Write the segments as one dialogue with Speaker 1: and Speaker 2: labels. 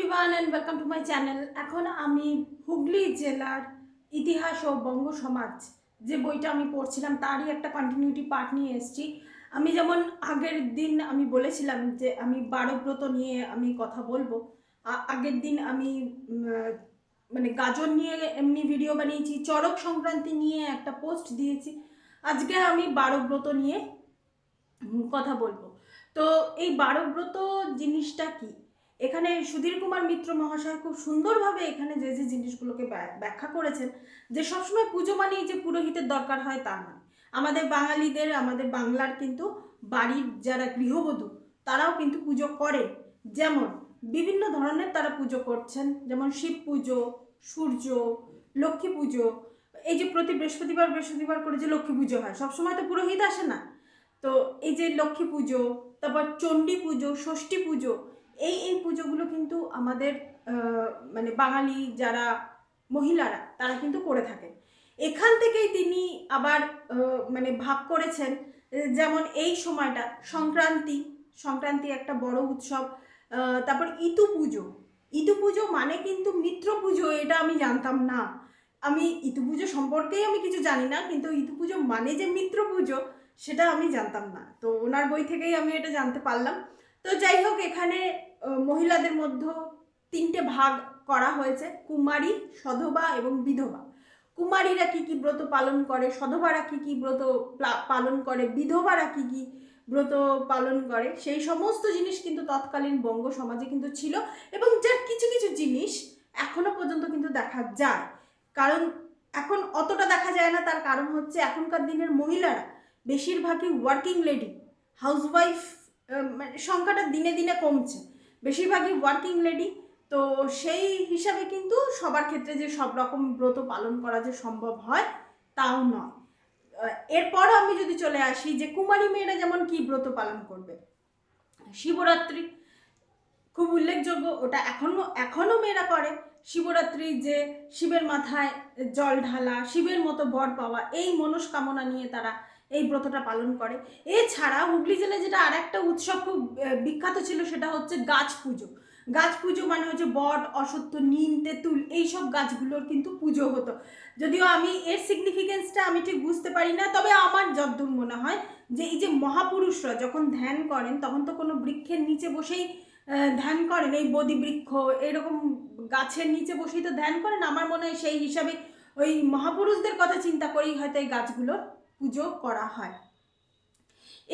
Speaker 1: Everyone and welcome to my channel. এখন আমি হুগলি জেলার ইতিহাস ও বঙ্গ সমাজ যে বইটা আমি পড়ছিলাম তারই একটা কন্টিনিউটি পার্ট নিয়ে এসেছি। আমি যেমন আগের দিন আমি বলেছিলাম যে আমি বারব্রত নিয়ে আমি কথা বলবো। আগের দিন আমি মানে গাজন নিয়ে এমনি ভিডিও বানিয়েছি, চড়ক সংক্রান্তি নিয়ে একটা পোস্ট দিয়েছি। আজকে আমি বারব্রত নিয়ে কথা বলবো। তো এই বারব্রত জিনিসটা কি, এখানে সুধীর কুমার মিত্র মহাশয় খুব সুন্দরভাবে এখানে যে যে জিনিসগুলোকে ব্যাখ্যা করেছেন, যে সবসময় পুজো মানেই যে পুরোহিতের দরকার হয় তা নয়। আমাদের বাঙালিদের, আমাদের বাংলার কিন্তু বাড়ির যারা গৃহবধূ তারাও কিন্তু পুজো করেন। যেমন বিভিন্ন ধরনের তারা পুজো করছেন, যেমন শিব পুজো, সূর্য, লক্ষ্মী পুজো। এই যে প্রতি বৃহস্পতিবার বৃহস্পতিবার করে যে লক্ষ্মী পুজো হয়, সবসময় তো পুরোহিত আসে না। তো এই যে লক্ষ্মী পুজো, তারপর চণ্ডী পুজো, ষষ্ঠী পুজো, এই পুজোগুলো কিন্তু আমাদের মানে বাঙালি যারা মহিলারা তারা কিন্তু করে থাকেন। এখান থেকেই তিনি আবার মানে ভাগ করেছেন, যেমন এই সময়টা সংক্রান্তি, সংক্রান্তি একটা বড় উৎসব। তারপর ইতু পুজো, ইতু পুজো মানে কিন্তু মিত্র পুজো, এটা আমি জানতাম না। আমি ইতু পুজো সম্পর্কেই আমি কিছু জানি না, কিন্তু ইতু পুজো মানে যে মিত্র পুজো সেটা আমি জানতাম না। তো ওনার বই থেকেই আমি এটা জানতে পারলাম। তো যাই হোক, এখানে মহিলাদের মধ্যে তিনটে ভাগ করা হয়েছে: কুমারী, সধবা এবং বিধবা। কুমারীরা কি কি ব্রত পালন করে, সধবারা কি কি ব্রত পালন করে, বিধবারা কি কি ব্রত পালন করে, সেই সমস্ত জিনিস কিন্তু তৎকালীন বঙ্গ সমাজে কিন্তু ছিল। এবং যার কিছু কিছু জিনিস এখনো পর্যন্ত কিন্তু দেখা যায়। কারণ এখন অতটা দেখা যায় না, তার কারণ হচ্ছে এখনকার দিনের মহিলারা বেশিরভাগই ওয়ার্কিং লেডি, হাউসওয়াইফ মানে সংখ্যাটা দিনে দিনে কমছে, বেশিরভাগই ওয়ার্কিং লেডি। তো সেই হিসাবে কিন্তু সবার ক্ষেত্রে যে সব রকম ব্রত পালন করা যে সম্ভব হয় তাও নয়। এরপর আমি যদি চলে আসি যে কুমারী মেয়েরা যেমন কি ব্রত পালন করবে, শিবরাত্রি খুব উল্লেখযোগ্য, ওটা এখনো মেয়েরা করে। শিবরাত্রি যে শিবের মাথায় জল ঢালা, শিবের মতো বর পাওয়া, এই মনস্কামনা নিয়ে তারা এই ব্রতটা পালন করে। এছাড়া হুগলি জেলায় যেটা আর একটা উৎসব খুব বিখ্যাত ছিল, সেটা হচ্ছে গাছ পুজো। গাছ পুজো মানে হচ্ছে বট, অশ্বত্থ, নিম, তেঁতুল, এইসব গাছগুলোর কিন্তু পুজো হতো। যদিও আমি এর সিগনিফিকেন্সটা আমি ঠিক বুঝতে পারি না, তবে আমার যতদূর মনে হয় যে এই যে মহাপুরুষরা যখন ধ্যান করেন তখন তো কোনো বৃক্ষের নিচে বসেই ধ্যান করেন, এই বোধি বৃক্ষ এরকম গাছের নিচে বসেই তো ধ্যান করেন। আমার মনে হয় সেই হিসাবে ওই মহাপুরুষদের কথা চিন্তা করেই হয়তো এই গাছগুলোর পুজো করা হয়।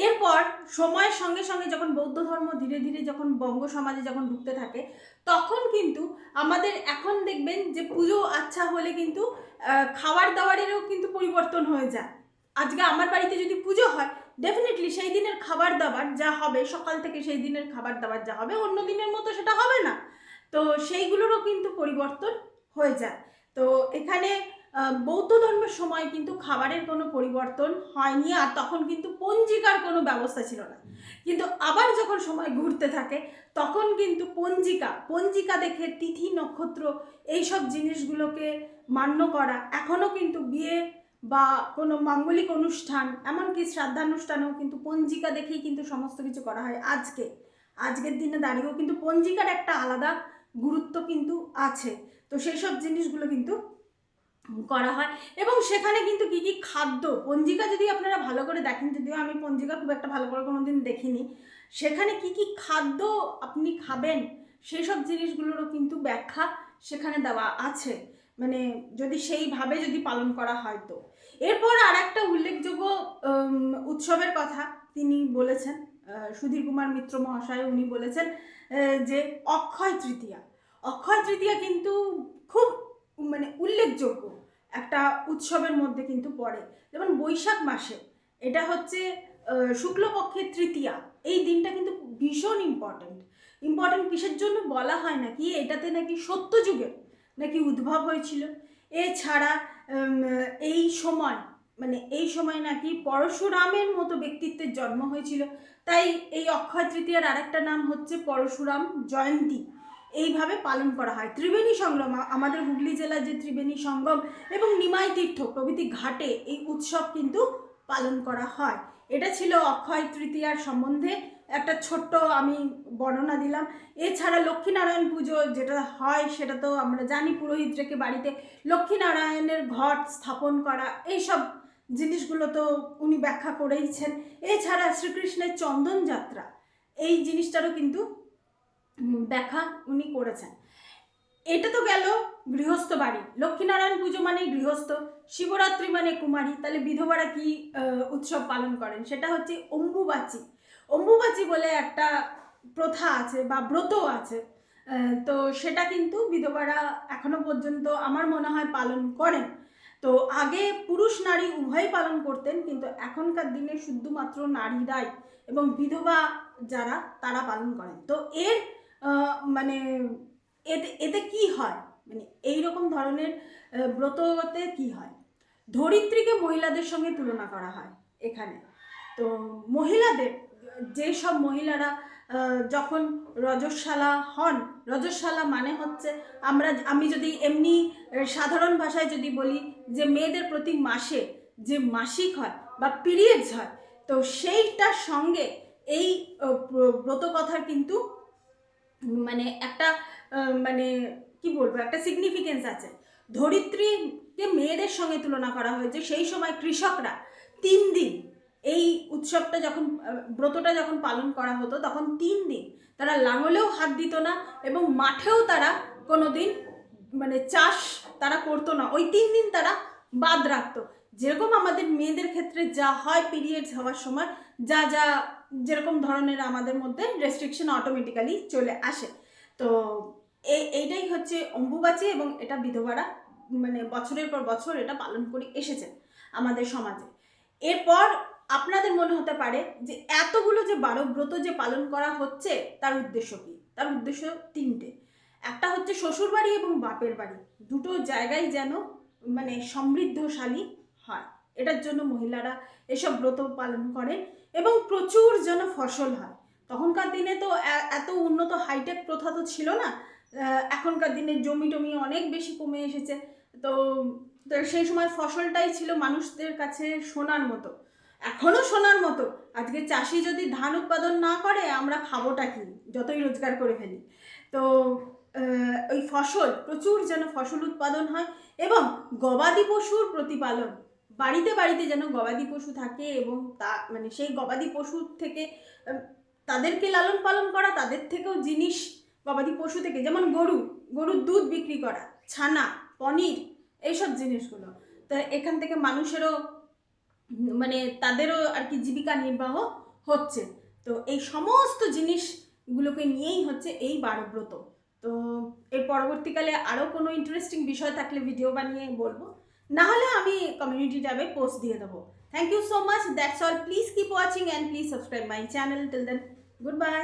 Speaker 1: এরপর সময়ের সঙ্গে সঙ্গে যখন বৌদ্ধ ধর্ম ধীরে ধীরে যখন বঙ্গ সমাজে যখন ঢুকতে থাকে, তখন কিন্তু আমাদের এখন দেখবেন যে পুজো আচ্ছা হলে কিন্তু খাবার দাবারেরও কিন্তু পরিবর্তন হয়ে যায়। আজকে আমার বাড়িতে যদি পুজো হয়, ডেফিনেটলি সেই দিনের খাবার দাবার যা হবে, সকাল থেকে সেই দিনের খাবার দাবার যা হবে, অন্য দিনের মতো সেটা হবে না। তো সেইগুলোরও কিন্তু পরিবর্তন হয়ে যায়। তো এখানে বৌদ্ধ ধর্মের সময় কিন্তু খাবারের কোনো পরিবর্তন হয়নি, আর তখন কিন্তু পঞ্জিকার কোনো ব্যবস্থা ছিল না। কিন্তু আবার যখন সময় ঘুরতে থাকে তখন কিন্তু পঞ্জিকা দেখে তিথি নক্ষত্র এইসব জিনিসগুলোকে মান্য করা, এখনও কিন্তু বিয়ে বা কোনো মাঙ্গলিক অনুষ্ঠান, এমনকি শ্রাদ্ধানুষ্ঠানেও কিন্তু পঞ্জিকা দেখেই কিন্তু সমস্ত কিছু করা হয়। আজকের দিনে দাঁড়িয়েও কিন্তু পঞ্জিকার একটা আলাদা গুরুত্ব কিন্তু আছে। তো সেই সব জিনিসগুলো কিন্তু করা হয়। এবং সেখানে কিন্তু কি কি খাদ্য, পঞ্জিকা যদি আপনারা ভালো করে দেখেন, যদিও আমি পঞ্জিকা খুব একটা ভালো করে কোনোদিন দেখিনি, সেখানে কি কি খাদ্য আপনি খাবেন সেই সব জিনিসগুলোরও কিন্তু ব্যাখ্যা সেখানে দেওয়া আছে, মানে যদি সেইভাবে যদি পালন করা হয়। তো এরপর আর একটা উল্লেখযোগ্য উৎসবের কথা তিনি বলেছেন, সুধীর কুমার মিত্র মহাশয়, উনি বলেছেন যে অক্ষয় তৃতীয়া। অক্ষয় তৃতীয়া কিন্তু খুব মানে উল্লেখযোগ্য একটা উৎসবের মধ্যে কিন্তু পড়ে। যেমন বৈশাখ মাসে এটা হচ্ছে শুক্লপক্ষের তৃতীয়া, এই দিনটা কিন্তু ভীষণ ইম্পর্টেন্ট। কিসের জন্য বলা হয় নাকি এটাতে নাকি সত্যযুগের নাকি উদ্ভব হয়েছিল। এছাড়া এই সময় নাকি পরশুরামের মতো ব্যক্তিত্বের জন্ম হয়েছিল। তাই এই অক্ষয় তৃতীয়ার আরেকটা নাম হচ্ছে পরশুরাম জয়ন্তী, এইভাবে পালন করা হয়। ত্রিবেণী সঙ্গম, আমাদের হুগলি জেলার যে ত্রিবেণী সঙ্গম এবং নিমাই তীর্থ প্রভৃতি ঘাটে এই উৎসব কিন্তু পালন করা হয়। এটা ছিল অক্ষয় তৃতীয়ার সম্বন্ধে একটা ছোট্ট আমি বর্ণনা দিলাম। এছাড়া লক্ষ্মীনারায়ণ পুজো যেটা হয় সেটা তো আমরা জানি, পুরোহিত রেখে বাড়িতে লক্ষ্মীনারায়ণের ঘট স্থাপন করা, এইসব জিনিসগুলো তো উনি ব্যাখ্যা করেইছেন। এছাড়া শ্রীকৃষ্ণের চন্দন যাত্রা, এই জিনিসটারও কিন্তু ব্যাখ্যা উনি করেছেন। এটা তো গেল গৃহস্থ বাড়ি। লক্ষ্মীনারায়ণ পুজো মানে গৃহস্থ, শিবরাত্রি মানে কুমারী। তাহলে বিধবারা কি উৎসব পালন করেন? সেটা হচ্ছে অম্বুবাচী। অম্বুবাচী বলে একটা প্রথা আছে বা ব্রত আছে, তো সেটা কিন্তু বিধবারা এখনো পর্যন্ত আমার মনে হয় পালন করেন। তো আগে পুরুষ নারী উভয়ই পালন করতেন, কিন্তু এখনকার দিনে শুধুমাত্র নারীরাই এবং বিধবা যারা তারা পালন করেন। তো এর মানে এতে এতে কি হয়, মানে এইরকম ধরনের ব্রততে কি হয়? ধরিত্রীকে মহিলাদের সঙ্গে তুলনা করা হয় এখানে। তো মহিলাদের, যেসব মহিলারা যখন রজস্বালা হন, রজস্বালা মানে হচ্ছে আমি যদি এমনি সাধারণ ভাষায় যদি বলি যে মেয়েদের প্রতি মাসে যে মাসিক হয় বা পিরিয়ডস হয়, তো সেইটার সঙ্গে এই ব্রত কথার কিন্তু মানে একটা মানে কি বলবো, একটা সিগনিফিকেন্স আছে। ধরিত্রীকে মেয়েদের সঙ্গে তুলনা করা হয়েছে। সেই সময় কৃষকরা 3 দিন এই উৎসবটা যখন ব্রতটা যখন পালন করা হতো, তখন 3 দিন তারা লাঙলেও হাত দিত না এবং মাঠেও তারা কোনো দিন মানে চাষ তারা করতো না। ওই 3 দিন তারা বাদ রাখতো। যেরকম আমাদের মেয়েদের ক্ষেত্রে যা হয় পিরিয়ডস হওয়ার সময়, যা যা যেরকম ধরনের আমাদের মধ্যে রেস্ট্রিকশন অটোমেটিক্যালি চলে আসে। তো এইটাই হচ্ছে অম্বুবাচী, এবং এটা বিধবারা মানে বছরের পর বছর এটা পালন করে এসেছেন আমাদের সমাজে। এরপর আপনাদের মনে হতে পারে যে এতগুলো যে 12 ব্রত যে পালন করা হচ্ছে তার উদ্দেশ্য কী? তার উদ্দেশ্য 3টে। একটা হচ্ছে শ্বশুরবাড়ি এবং বাপের বাড়ি, দুটো জায়গায় যেন মানে সমৃদ্ধশালী হয়, এটার জন্য মহিলারা এসব ব্রত পালন করেন। এবং প্রচুর যেন ফসল হয়। তখনকার দিনে তো এত উন্নত হাইটেক প্রথা তো ছিল না। এখনকার দিনে জমি টমি অনেক বেশি কমে এসেছে। তো সেই সময় ফসলটাই ছিল মানুষদের কাছে সোনার মতো, এখনও সোনার মতো। আজকে চাষি যদি ধান উৎপাদন না করে আমরা খাবোটা কি, যতই রোজগার করে ফেলি। তো ওই ফসল, প্রচুর যেন ফসল উৎপাদন হয় এবং গবাদি পশুর প্রতিপালন, বাড়িতে বাড়িতে যেন গবাদি পশু থাকে এবং তা মানে সেই গবাদি পশুর থেকে তাদেরকে লালন পালন করা, তাদের থেকেও জিনিস গবাদি পশু থেকে, যেমন গরুর দুধ বিক্রি করা, ছানা, পনির, এইসব জিনিসগুলো। তো এখান থেকে মানুষেরও মানে তাদেরও আর কি জীবিকা নির্বাহ হচ্ছে। তো এই সমস্ত জিনিসগুলোকে নিয়েই হচ্ছে এই 12 ব্রত। তো এর পরবর্তীকালে আরও কোনো ইন্টারেস্টিং বিষয় থাকলে ভিডিও বানিয়ে বলবো, না হলে আমি কমিউনিটি ট্যাবে পোস্ট দিয়ে দেবো। Thank you so much, that's all. Please keep watching and please subscribe my channel. Till then, good by.